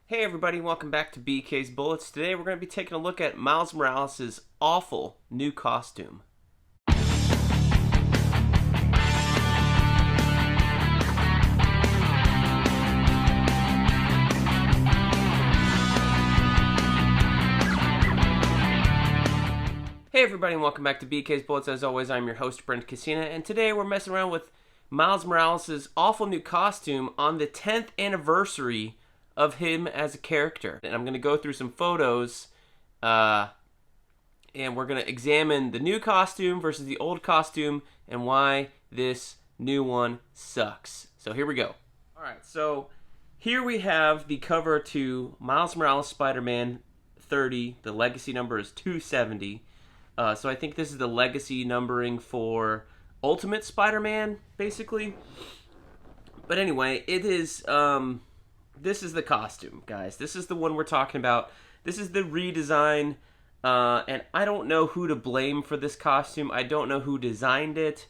Hey everybody, welcome back to BK's Bullets. Today we're going to be taking a look at Miles Morales' awful new costume. Hey everybody, and welcome back to BK's Bullets. As always, I'm your host, Brent, and today we're messing around with Miles Morales' awful new costume on the 10th anniversary of him as a character. And I'm going to go through some photos, and we're going to examine the new costume versus the old costume and why this new one sucks. So here we go. Alright, so here we have the cover to Miles Morales Spider-Man 30. The legacy number is 270. So I think this is the legacy numbering for Ultimate Spider-Man, basically. But anyway, it is, this is the costume, guys. This is the one we're talking about. This is the redesign, and I don't know who to blame for this costume. I don't know who designed it.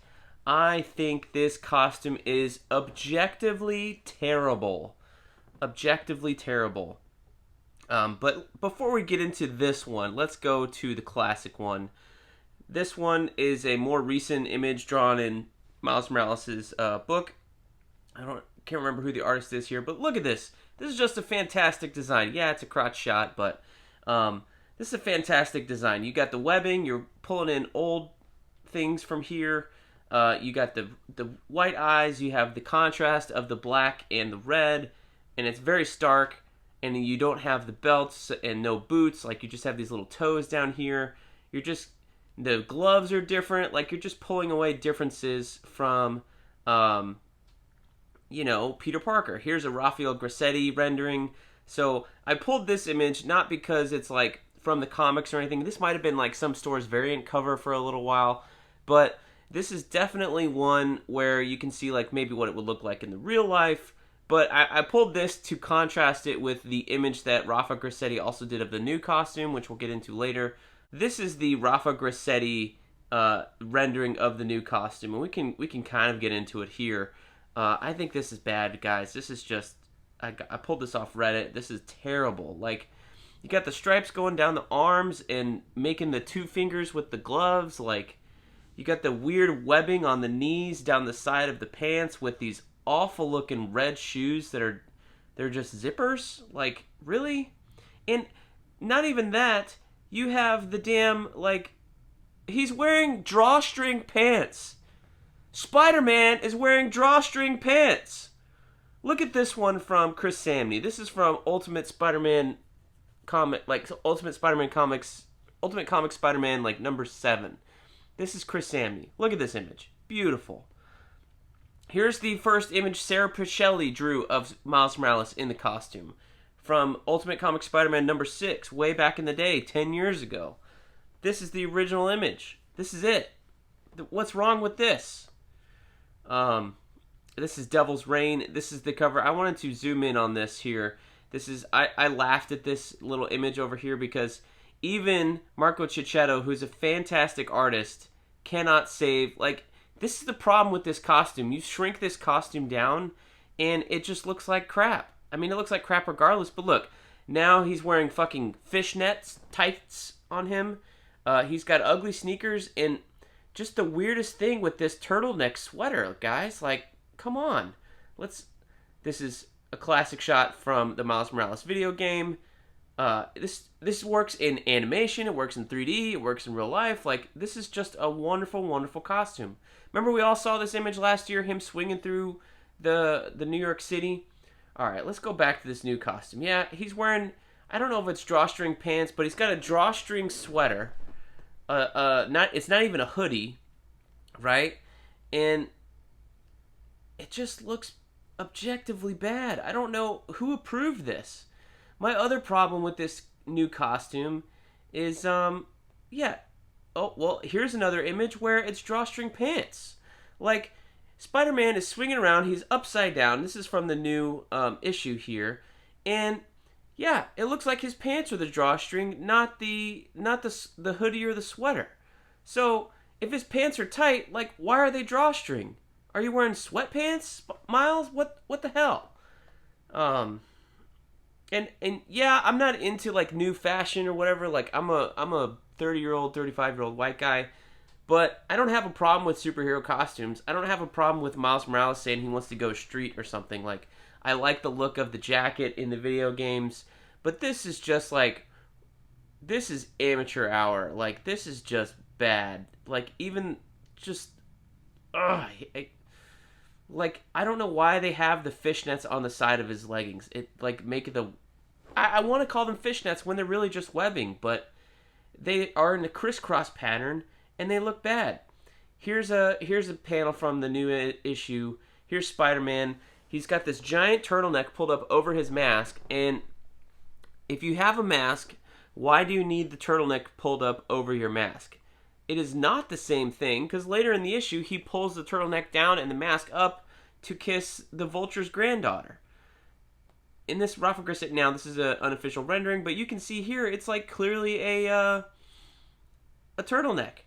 I think this costume is objectively terrible. Objectively terrible. But before we get into this one, let's go to the classic one. This one is a more recent image drawn in Miles Morales' book. Can't remember who the artist is here, but look at this. This is just a fantastic design. Yeah, it's a crotch shot, but this is a fantastic design. You got the webbing. You're pulling in old things from here. You got the white eyes. You have the contrast of the black and the red, and it's very stark. And you don't have the belts and no boots. Like, you just have these little toes down here. The gloves are different. Like, you're just pulling away differences from, Peter Parker. Here's a Rafael Grassetti rendering. So I pulled this image not because it's, like, from the comics or anything. This might have been, like, some store's variant cover for a little while. But this is definitely one where you can see, like, maybe what it would look like in the real life. But I pulled this to contrast it with the image that Rafa Grassetti also did of the new costume, which we'll get into later. This is the Rafa Grassetti rendering of the new costume, and we can kind of get into it here. I think this is bad, guys. This is just... I pulled this off Reddit. This is terrible. Like, you got the stripes going down the arms and making the two fingers with the gloves. Like, you got the weird webbing on the knees down the side of the pants with these awful looking red shoes they're just zippers. Like, really? And not even that, you have the damn, like, he's wearing drawstring pants. Spider-Man is wearing drawstring pants. Look at this one from Chris Samney. This is from Ultimate Spider-Man comic, like Ultimate Spider-Man comics, Ultimate Comic Spider-Man, like number 7. This is Chris Samney. Look at this image. Beautiful. Here's the first image Sarah Pichelli drew of Miles Morales in the costume from Ultimate Comic Spider-Man number 6, way back in the day, 10 years ago. This is the original image. This is it. What's wrong with this? This is Devil's Reign. This is the cover. I wanted to zoom in on this here. This is, I laughed at this little image over here because even Marco Cicchetto, who's a fantastic artist, cannot save, like, this is the problem with this costume. You shrink this costume down, and it just looks like crap. I mean, it looks like crap regardless, but look. Now he's wearing fucking fishnets, tights on him. He's got ugly sneakers, and just the weirdest thing with this turtleneck sweater, guys. Like, come on. This is a classic shot from the Miles Morales video game. This works in animation, it works in 3D, it works in real life. Like, this is just a wonderful, wonderful costume. Remember we all saw this image last year, him swinging through the New York City? Alright, let's go back to this new costume. Yeah, he's wearing, I don't know if it's drawstring pants, but he's got a drawstring sweater. It's not even a hoodie, right? And it just looks objectively bad. I don't know who approved this. My other problem with this new costume is, oh, well, here's another image where it's drawstring pants. Like, Spider-Man is swinging around, he's upside down. This is from the new issue here. And, yeah, it looks like his pants are the drawstring, not the hoodie or the sweater. So, if his pants are tight, like, why are they drawstring? Are you wearing sweatpants, Miles? What the hell? And yeah, I'm not into like new fashion or whatever. Like I'm a 30-year-old, 35-year-old white guy, but I don't have a problem with superhero costumes. I don't have a problem with Miles Morales saying he wants to go street or something. Like I like the look of the jacket in the video games, but this is just like this is amateur hour. Like this is just bad. Like even just ugh, like I don't know why they have the fishnets on the side of his leggings. It like make the I want to call them fishnets when they're really just webbing, but they are in a crisscross pattern and they look bad. Here's a panel from the new issue. Here's Spider-Man. He's got this giant turtleneck pulled up over his mask, and if you have a mask, why do you need the turtleneck pulled up over your mask? It is not the same thing, because later in the issue, he pulls the turtleneck down and the mask up to kiss the Vulture's granddaughter. In this Rafa Grisset now, this is an unofficial rendering, but you can see here, it's like clearly a turtleneck.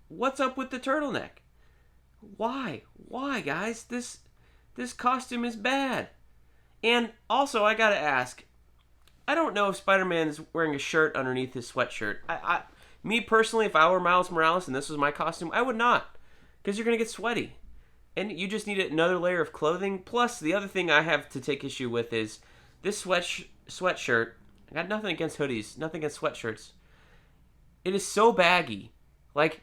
What's up with the turtleneck? Why? Why, guys? This costume is bad. And also, I gotta ask, I don't know if Spider-Man is wearing a shirt underneath his sweatshirt. Me personally, if I were Miles Morales and this was my costume, I would not, because you're gonna get sweaty, and you just need another layer of clothing. Plus, the other thing I have to take issue with is this sweatshirt. I got nothing against hoodies, nothing against sweatshirts. It is so baggy. Like,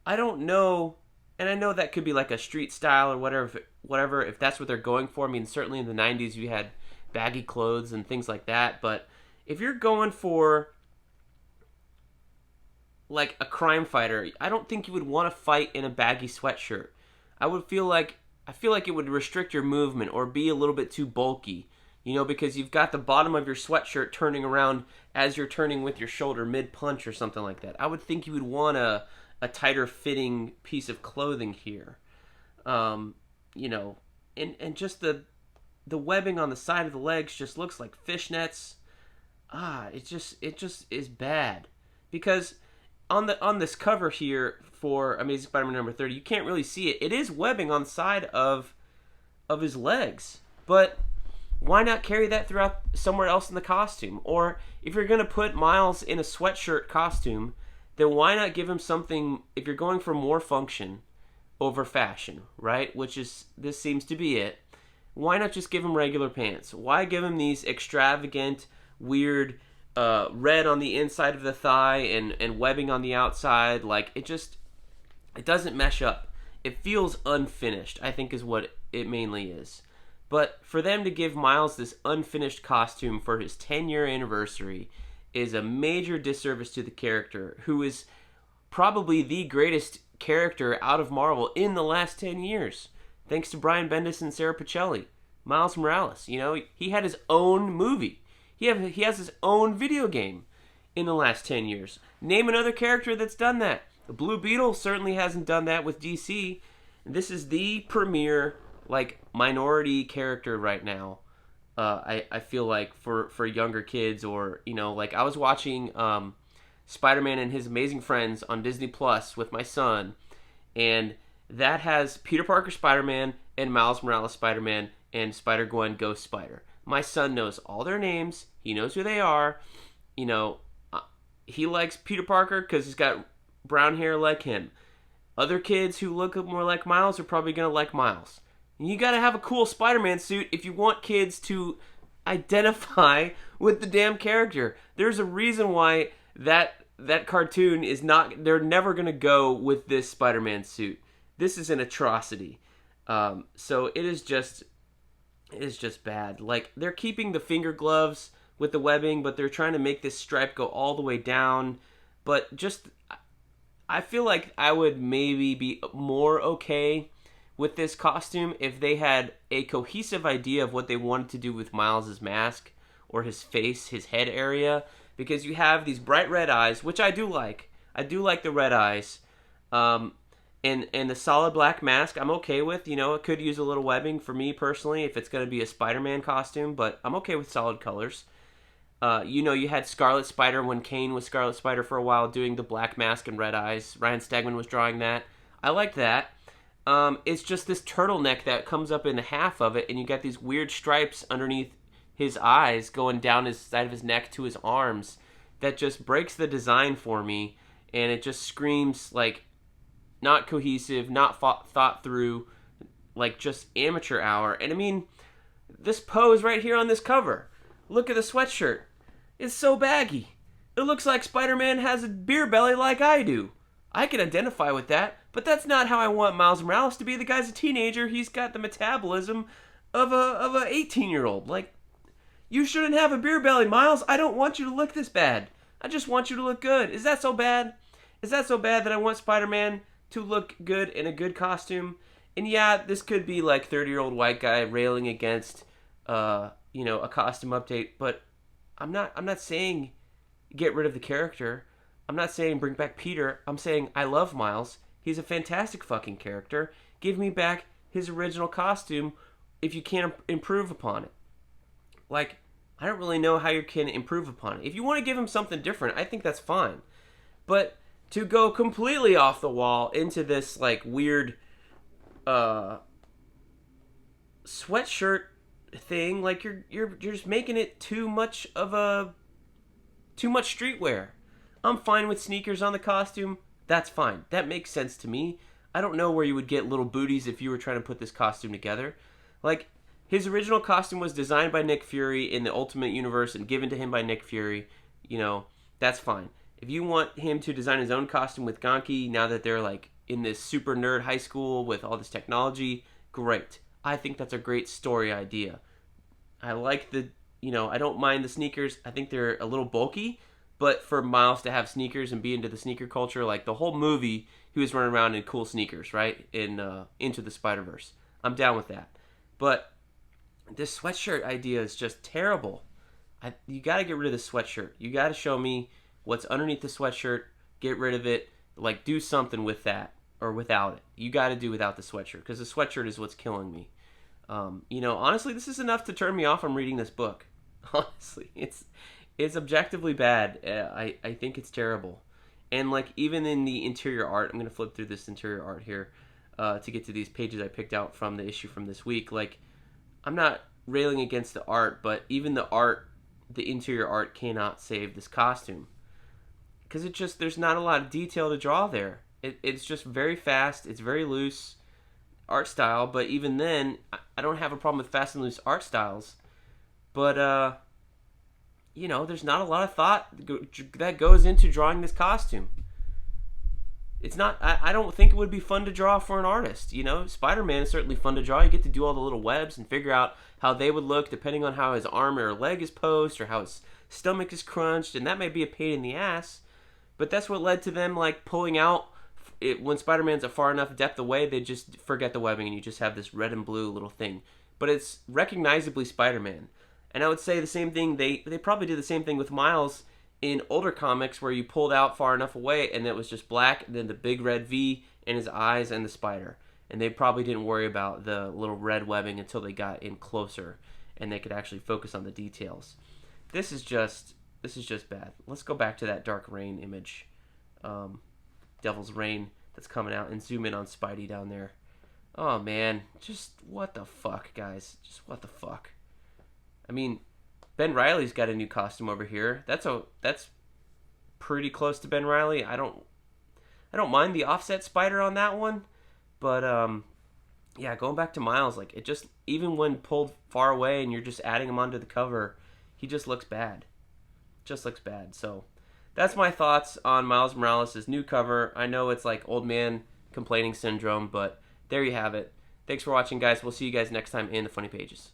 I don't know, and I know that could be like a street style or whatever, if that's what they're going for. I mean, certainly in the 90s you had baggy clothes and things like that, but if you're going for like a crime fighter, I don't think you would want to fight in a baggy sweatshirt. I feel like it would restrict your movement or be a little bit too bulky, because you've got the bottom of your sweatshirt turning around as you're turning with your shoulder mid-punch or something like that. I would think you would want a tighter fitting piece of clothing here. And just the webbing on the side of the legs just looks like fishnets. It just is bad. Because on this cover here for Amazing Spider-Man number 30, you can't really see it. It is webbing on the side of his legs. But why not carry that throughout somewhere else in the costume? Or if you're going to put Miles in a sweatshirt costume, then why not give him something, if you're going for more function over fashion, right? This seems to be it. Why not just give him regular pants? Why give him these extravagant, weird, red on the inside of the thigh and webbing on the outside? Like, it doesn't mesh up. It feels unfinished, I think is what it mainly is. But for them to give Miles this unfinished costume for his 10-year anniversary is a major disservice to the character, who is probably the greatest character out of Marvel in the last 10 years. Thanks to Brian Bendis and Sarah Pichelli. Miles Morales, he had his own movie. He has his own video game in the last 10 years. Name another character that's done that. The Blue Beetle certainly hasn't done that with DC. This is the premier, minority character right now. I feel like for younger kids, or I was watching Spider-Man and His Amazing Friends on Disney Plus with my son, and that has Peter Parker Spider-Man and Miles Morales Spider-Man and Spider-Gwen Ghost Spider. My son knows all their names. He knows who they are. He likes Peter Parker because he's got brown hair like him. Other kids who look more like Miles are probably going to like Miles. You gotta have a cool Spider-Man suit if you want kids to identify with the damn character. There's a reason why that cartoon is not... They're never gonna go with this Spider-Man suit. This is an atrocity. So it is just bad. Like, they're keeping the finger gloves with the webbing, but they're trying to make this stripe go all the way down. But I feel like I would maybe be more okay with this costume if they had a cohesive idea of what they wanted to do with Miles' mask or his face, his head area, because you have these bright red eyes, which I do like. I do like the red eyes. And the solid black mask I'm okay with. It could use a little webbing for me personally if it's going to be a Spider-Man costume, but I'm okay with solid colors. You had Scarlet Spider when Kane was Scarlet Spider for a while, doing the black mask and red eyes. Ryan Stegman was drawing that. I liked that. It's just this turtleneck that comes up in the half of it, and you got these weird stripes underneath his eyes going down his side of his neck to his arms that just breaks the design for me, and it just screams like not cohesive, not thought through, like just amateur hour. And I mean, this pose right here on this cover, look at the sweatshirt. It's so baggy. It looks like Spider-Man has a beer belly like I do. I can identify with that, but that's not how I want Miles Morales to be. The guy's a teenager. He's got the metabolism of a 18-year-old. Like, you shouldn't have a beer belly, Miles. I don't want you to look this bad. I just want you to look good. Is that so bad? Is that so bad that I want Spider-Man to look good in a good costume? And yeah, this could be like 30-year-old white guy railing against, a costume update. But I'm not saying get rid of the character. I'm not saying bring back Peter. I'm saying I love Miles. He's a fantastic fucking character. Give me back his original costume if you can't improve upon it. Like, I don't really know how you can improve upon it. If you want to give him something different, I think that's fine. But to go completely off the wall into this like weird sweatshirt thing, like you're just making it too much streetwear. I'm fine with sneakers on the costume. That's fine. That makes sense to me. I don't know where you would get little booties if you were trying to put this costume together. Like, his original costume was designed by Nick Fury in the Ultimate Universe and given to him by Nick Fury. That's fine. If you want him to design his own costume with Ganke, now that they're like in this super nerd high school with all this technology, great. I think that's a great story idea. I like I don't mind the sneakers. I think they're a little bulky, but for Miles to have sneakers and be into the sneaker culture, like the whole movie, he was running around in cool sneakers, right? In Into the Spider-Verse. I'm down with that. But this sweatshirt idea is just terrible. You got to get rid of the sweatshirt. You got to show me what's underneath the sweatshirt. Get rid of it. Like, do something with that or without it. You got to do without the sweatshirt because the sweatshirt is what's killing me. Honestly, this is enough to turn me off from reading this book. Honestly, it's objectively bad. I think it's terrible. And like even in the interior art, I'm gonna flip through this interior art here to get to these pages I picked out from the issue from this week. Like, I'm not railing against the art, but even the interior art cannot save this costume because there's not a lot of detail to draw there. It's just very fast. It's very loose art style, but even then, I don't have a problem with fast and loose art styles. But there's not a lot of thought that goes into drawing this costume. It's not. I don't think it would be fun to draw for an artist. Spider-Man is certainly fun to draw. You get to do all the little webs and figure out how they would look depending on how his arm or leg is posed or how his stomach is crunched, and that may be a pain in the ass. But that's what led to them like pulling out. When Spider-Man's a far enough depth away, they just forget the webbing and you just have this red and blue little thing. But it's recognizably Spider-Man. And I would say the same thing, they probably did the same thing with Miles in older comics where you pulled out far enough away and it was just black and then the big red V in his eyes and the spider. And they probably didn't worry about the little red webbing until they got in closer and they could actually focus on the details. This is just bad. Let's go back to that Dark Reign image. Devil's Reign that's coming out and zoom in on Spidey down there. Oh man, just what the fuck, guys? Just what the fuck? I mean, Ben Reilly's got a new costume over here. That's pretty close to Ben Reilly. I don't mind the offset spider on that one, but going back to Miles, like it just even when pulled far away and you're just adding him onto the cover, he just looks bad. Just looks bad. So that's my thoughts on Miles Morales' new cover. I know it's like old man complaining syndrome, but there you have it. Thanks for watching, guys. We'll see you guys next time in the Funny Pages.